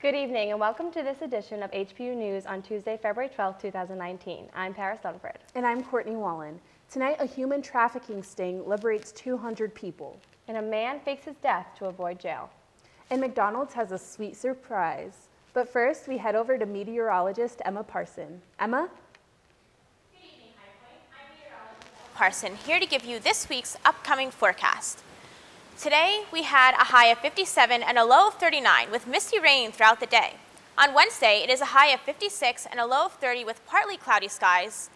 Good evening and welcome to this edition of HPU News on Tuesday, February 12, 2019. I'm Paris Dunford. And I'm Courtney Wallen. Tonight, a human trafficking sting liberates 200 people. And a man fakes his death to avoid jail. And McDonald's has a sweet surprise. But first, we head over to meteorologist Emma Parson. Emma? Good evening, High Point. I'm meteorologist Emma Parson, here to give you this week's upcoming forecast. Today, we had a high of 57 and a low of 39 with misty rain throughout the day. On Wednesday, it is a high of 56 and a low of 30 with partly cloudy skies.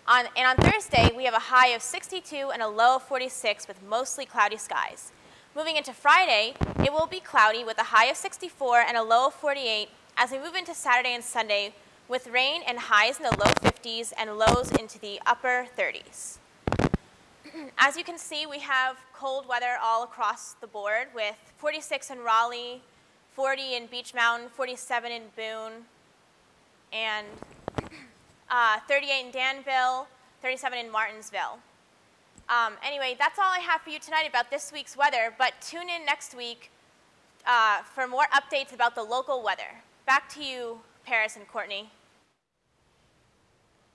And on Thursday, we have a high of 62 and a low of 46 with mostly cloudy skies. Moving into Friday, it will be cloudy with a high of 64 and a low of 48 as we move into Saturday and Sunday with rain and highs in the low 50s and lows into the upper 30s. As you can see, we have cold weather all across the board with 46 in Raleigh, 40 in Beach Mountain, 47 in Boone, and 38 in Danville, 37 in Martinsville. Anyway, that's all I have for you tonight about this week's weather, but tune in next week for more updates about the local weather. Back to you, Paris and Courtney.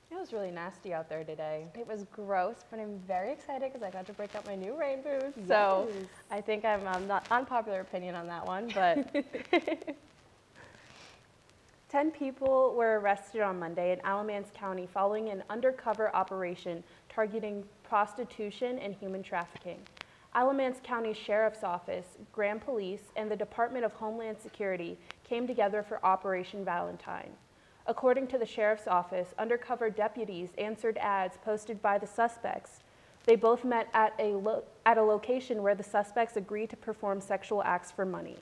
It was really nasty out there today. It was gross, but I'm very excited because I got to break out my new rain boots. Yes. So I think I'm not unpopular opinion on that one, but 10 people were arrested on Monday in Alamance County following an undercover operation targeting prostitution and human trafficking. Alamance County Sheriff's Office, Graham Police, and the Department of Homeland Security came together for Operation Valentine. According to the Sheriff's Office, undercover deputies answered ads posted by the suspects. They both met at a location where the suspects agreed to perform sexual acts for money.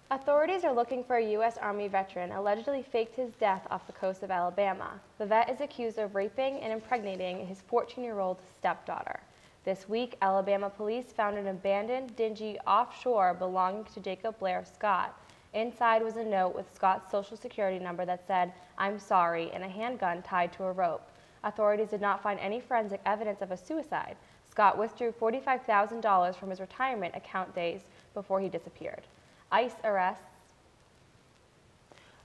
Authorities are looking for a U.S. Army veteran allegedly faked his death off the coast of Alabama. The vet is accused of raping and impregnating his 14-year-old stepdaughter. This week, Alabama police found an abandoned, dingy offshore belonging to Jacob Blair Scott. Inside was a note with Scott's social security number that said, "I'm sorry," and a handgun tied to a rope. Authorities did not find any forensic evidence of a suicide. Scott withdrew $45,000 from his retirement account days before he disappeared. ICE arrests.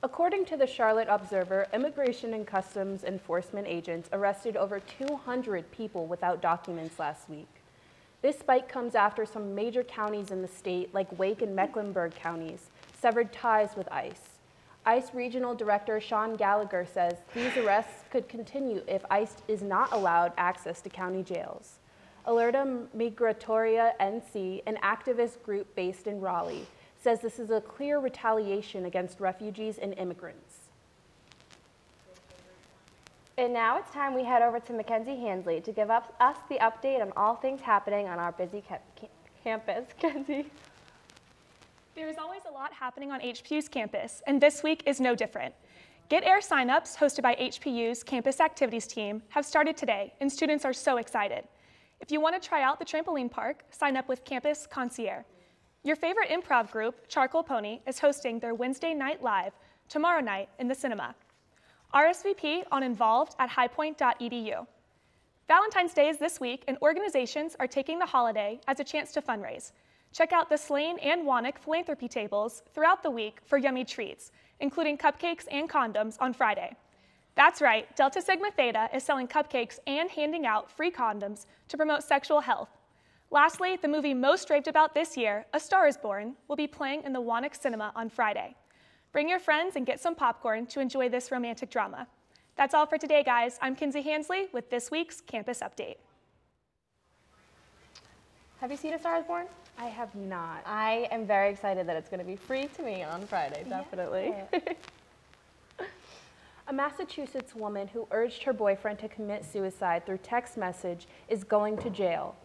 According to the Charlotte Observer, Immigration and Customs Enforcement agents arrested over 200 people without documents last week. This spike comes after some major counties in the state, like Wake and Mecklenburg counties, severed ties with ICE. ICE Regional Director Sean Gallagher says these arrests could continue if ICE is not allowed access to county jails. Alerta Migratoria NC, an activist group based in Raleigh, says this is a clear retaliation against refugees and immigrants. And now it's time we head over to Mackenzie Hansley to give us the update on all things happening on our busy campus. Kenzie. There is always a lot happening on HPU's campus, and this week is no different. Get Air signups, hosted by HPU's Campus Activities team, have started today, and students are so excited. If you want to try out the trampoline park, sign up with Campus Concierge. Your favorite improv group, Charcoal Pony, is hosting their Wednesday Night Live tomorrow night in the cinema. RSVP on Involved at highpoint.edu. Valentine's Day is this week, and organizations are taking the holiday as a chance to fundraise. Check out the Slane and Wannock philanthropy tables throughout the week for yummy treats, including cupcakes and condoms on Friday. That's right, Delta Sigma Theta is selling cupcakes and handing out free condoms to promote sexual health. Lastly, the movie most raved about this year, A Star is Born, will be playing in the Wannock Cinema on Friday. Bring your friends and get some popcorn to enjoy this romantic drama. That's all for today, guys. I'm Kinsey Hansley with this week's Campus Update. Have you seen A Star is Born? I have not. I am very excited that it's going to be free to me on Friday, definitely. Yeah. A Massachusetts woman who urged her boyfriend to commit suicide through text message is going to jail.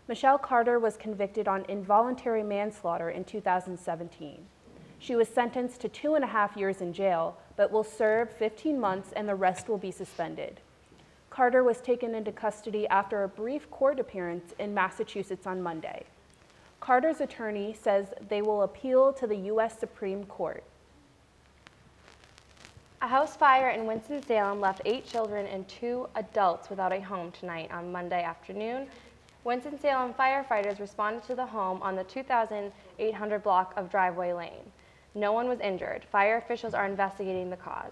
Michelle Carter was convicted on involuntary manslaughter in 2017. She was sentenced to 2.5 years in jail, but will serve 15 months and the rest will be suspended. Carter was taken into custody after a brief court appearance in Massachusetts on Monday. Carter's attorney says they will appeal to the U.S. Supreme Court. A house fire in Winston-Salem left 8 children and 2 adults without a home tonight on Monday afternoon. Winston-Salem firefighters responded to the home on the 2,800 block of Driveway Lane. No one was injured. Fire officials are investigating the cause.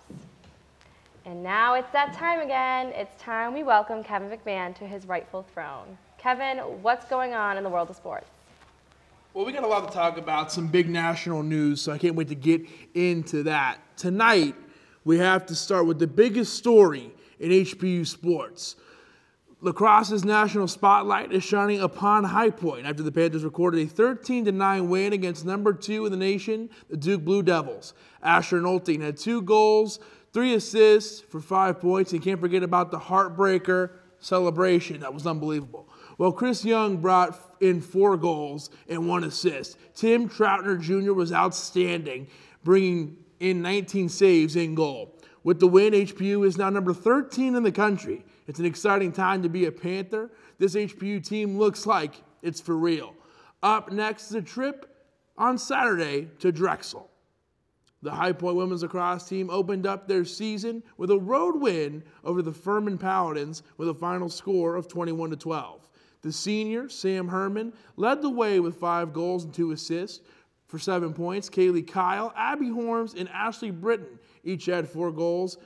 And now it's that time again. It's time we welcome Kevin McMahon to his rightful throne. Kevin, what's going on in the world of sports? Well, we got a lot to talk about, some big national news, so I can't wait to get into that. Tonight, we have to start with the biggest story in HPU sports. Lacrosse's national spotlight is shining upon High Point after the Panthers recorded a 13-9 win against number 2 in the nation, the Duke Blue Devils. Asher Nolting had 2 goals, 3 assists for 5 points, and can't forget about the heartbreaker celebration. That was unbelievable. Well, Chris Young brought in 4 goals and 1 assist. Tim Troutner Jr. was outstanding, bringing in 19 saves in goal. With the win, HPU is now number 13 in the country. It's an exciting time to be a Panther. This HPU team looks like it's for real. Up next is a trip on Saturday to Drexel. The High Point women's lacrosse team opened up their season with a road win over the Furman Paladins with a final score of 21-12. The senior, Sam Herman, led the way with 5 goals and 2 assists for 7 points. Kaylee Kyle, Abby Horms, and Ashley Britton each had 4 goals.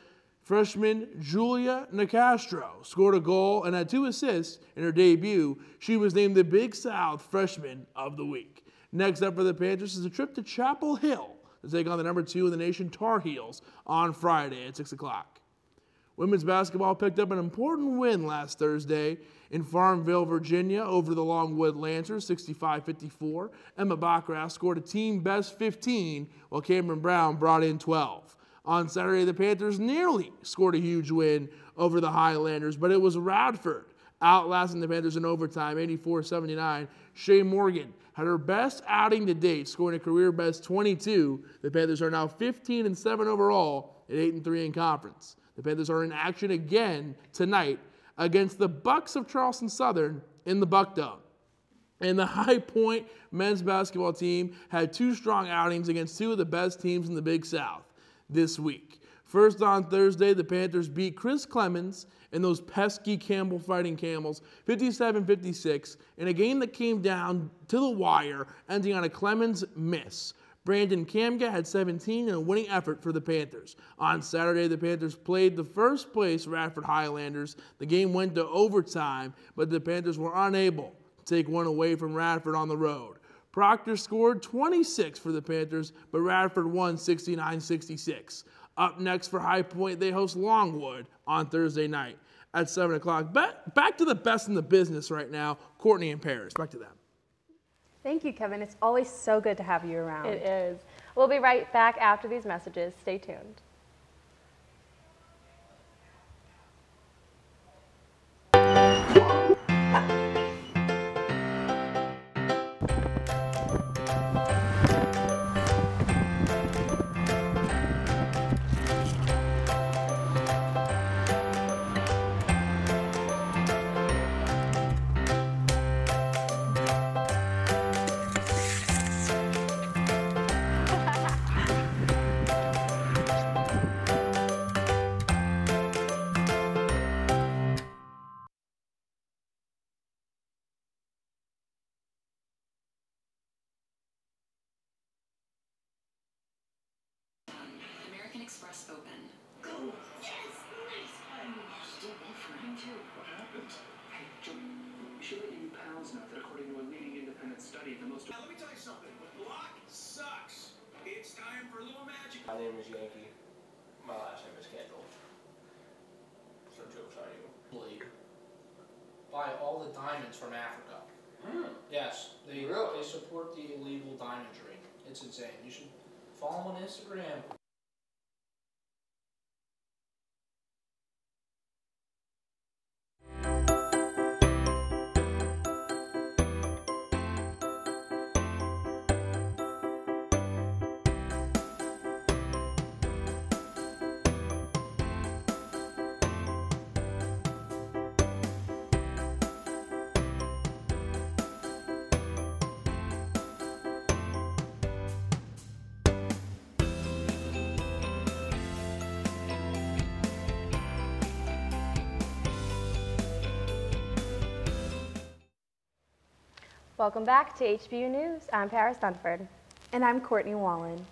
Freshman Julia Nicastro scored a goal and had 2 assists in her debut. She was named the Big South Freshman of the Week. Next up for the Panthers is a trip to Chapel Hill to take on the number 2 in the nation, Tar Heels, on Friday at 6 o'clock. Women's basketball picked up an important win last Thursday in Farmville, Virginia, over the Longwood Lancers, 65-54. Emma Baccarat scored a team-best 15, while Cameron Brown brought in 12. On Saturday, the Panthers nearly scored a huge win over the Highlanders, but it was Radford outlasting the Panthers in overtime, 84-79. Shea Morgan had her best outing to date, scoring a career-best 22. The Panthers are now 15-7 overall at 8-3 in conference. The Panthers are in action again tonight against the Bucks of Charleston Southern in the Buck Dome. And the High Point men's basketball team had 2 strong outings against 2 of the best teams in the Big South this week. First on Thursday, the Panthers beat Chris Clemens and those pesky Campbell Fighting Camels 57-56 in a game that came down to the wire, ending on a Clemens miss. Brandon Kamga had 17 in a winning effort for the Panthers. On Saturday, the Panthers played the first-place Radford Highlanders. The game went to overtime, but the Panthers were unable to take one away from Radford on the road. Proctor scored 26 for the Panthers, but Radford won 69-66. Up next for High Point, they host Longwood on Thursday night at 7 o'clock. Back to the best in the business right now, Courtney and Paris. Back to them. Thank you, Kevin. It's always so good to have you around. It is. We'll be right back after these messages. Stay tuned. Express open. Go! Yes! Nice one! Still buffering too. What happened? Hey, Joe, we should let you pals know that according to a leading independent study, the most... Now, let me tell you something. When block sucks, it's time for a little magic. My name is Yankee. My last name is Kendall. So jokes on you. League. Buy all the diamonds from Africa. Yes, they support the illegal diamond trade. It's insane. You should follow them on Instagram. Welcome back to HPU News. I'm Paris Dunford. And I'm Courtney Wallen.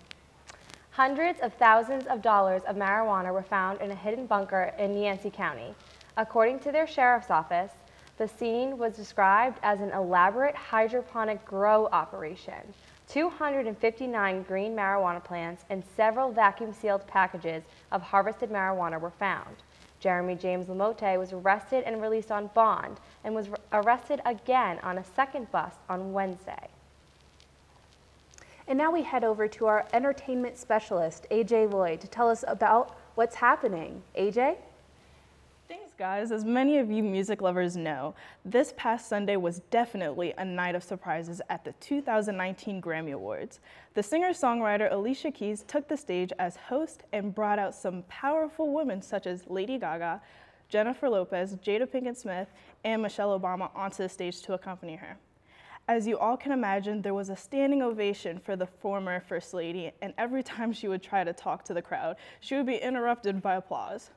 Hundreds of thousands of dollars of marijuana were found in a hidden bunker in Yancey County. According to their sheriff's office, the scene was described as an elaborate hydroponic grow operation. 259 green marijuana plants and several vacuum-sealed packages of harvested marijuana were found. Jeremy James Lamotte was arrested and released on bond and was arrested again on a second bust on Wednesday. And now we head over to our entertainment specialist, AJ Lloyd, to tell us about what's happening. AJ? Thanks, guys. As many of you music lovers know, this past Sunday was definitely a night of surprises at the 2019 Grammy Awards. The singer-songwriter Alicia Keys took the stage as host and brought out some powerful women such as Lady Gaga, Jennifer Lopez, Jada Pinkett Smith, and Michelle Obama onto the stage to accompany her. As you all can imagine, there was a standing ovation for the former First Lady, and every time she would try to talk to the crowd, she would be interrupted by applause.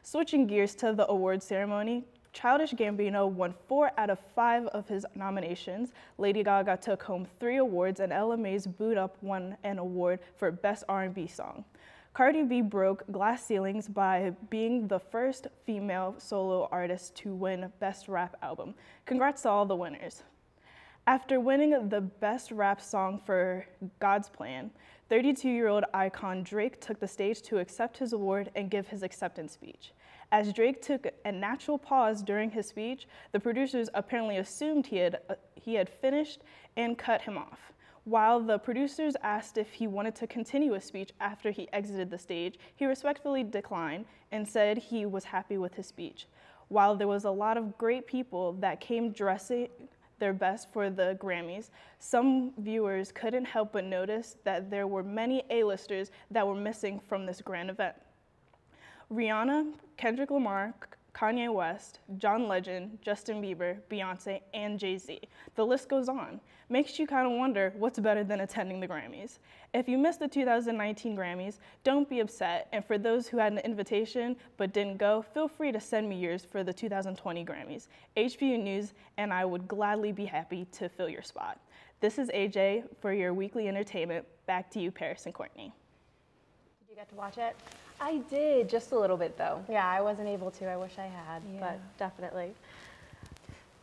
Switching gears to the awards ceremony, Childish Gambino won 4 out of 5 of his nominations. Lady Gaga took home 3 awards, and Ella Mae's Boot Up won an award for Best R&B Song. Cardi B broke glass ceilings by being the first female solo artist to win Best Rap Album. Congrats to all the winners. After winning the Best Rap Song for God's Plan, 32-year-old icon Drake took the stage to accept his award and give his acceptance speech. As Drake took a natural pause during his speech, the producers apparently assumed he had finished and cut him off. While the producers asked if he wanted to continue his speech after he exited the stage, he respectfully declined and said he was happy with his speech. While there was a lot of great people that came dressing their best for the Grammys, some viewers couldn't help but notice that there were many A-listers that were missing from this grand event. Rihanna, Kendrick Lamar, Kanye West, John Legend, Justin Bieber, Beyonce, and Jay-Z. The list goes on. Makes you kind of wonder what's better than attending the Grammys. If you missed the 2019 Grammys, don't be upset, and for those who had an invitation but didn't go, feel free to send me yours for the 2020 Grammys. HPU News and I would gladly be happy to fill your spot. This is AJ for your weekly entertainment. Back to you, Paris and Courtney. Did you get to watch it? I did, just a little bit though. Yeah, I wasn't able to. I wish I had, but definitely.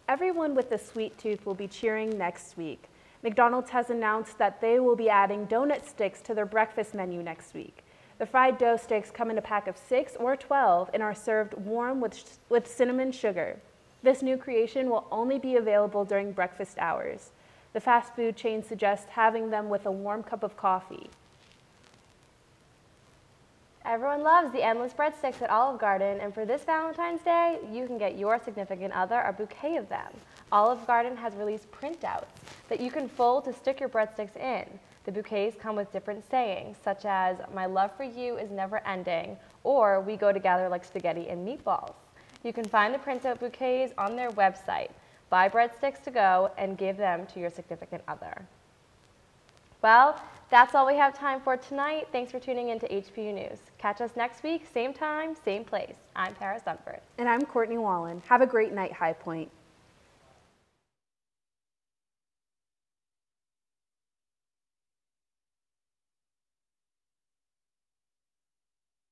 Everyone with a sweet tooth will be cheering next week. McDonald's has announced that they will be adding donut sticks to their breakfast menu next week. The fried dough sticks come in a pack of 6 or 12 and are served warm with cinnamon sugar. This new creation will only be available during breakfast hours. The fast food chain suggests having them with a warm cup of coffee. Everyone loves the endless breadsticks at Olive Garden, and for this Valentine's Day, you can get your significant other a bouquet of them. Olive Garden has released printouts that you can fold to stick your breadsticks in. The bouquets come with different sayings, such as, "My love for you is never ending," or "We go together like spaghetti and meatballs." You can find the printout bouquets on their website. Buy breadsticks to go and give them to your significant other. Well, that's all we have time for tonight. Thanks for tuning in to HPU News. Catch us next week, same time, same place. I'm Paris Dunford. And I'm Courtney Wallen. Have a great night, High Point.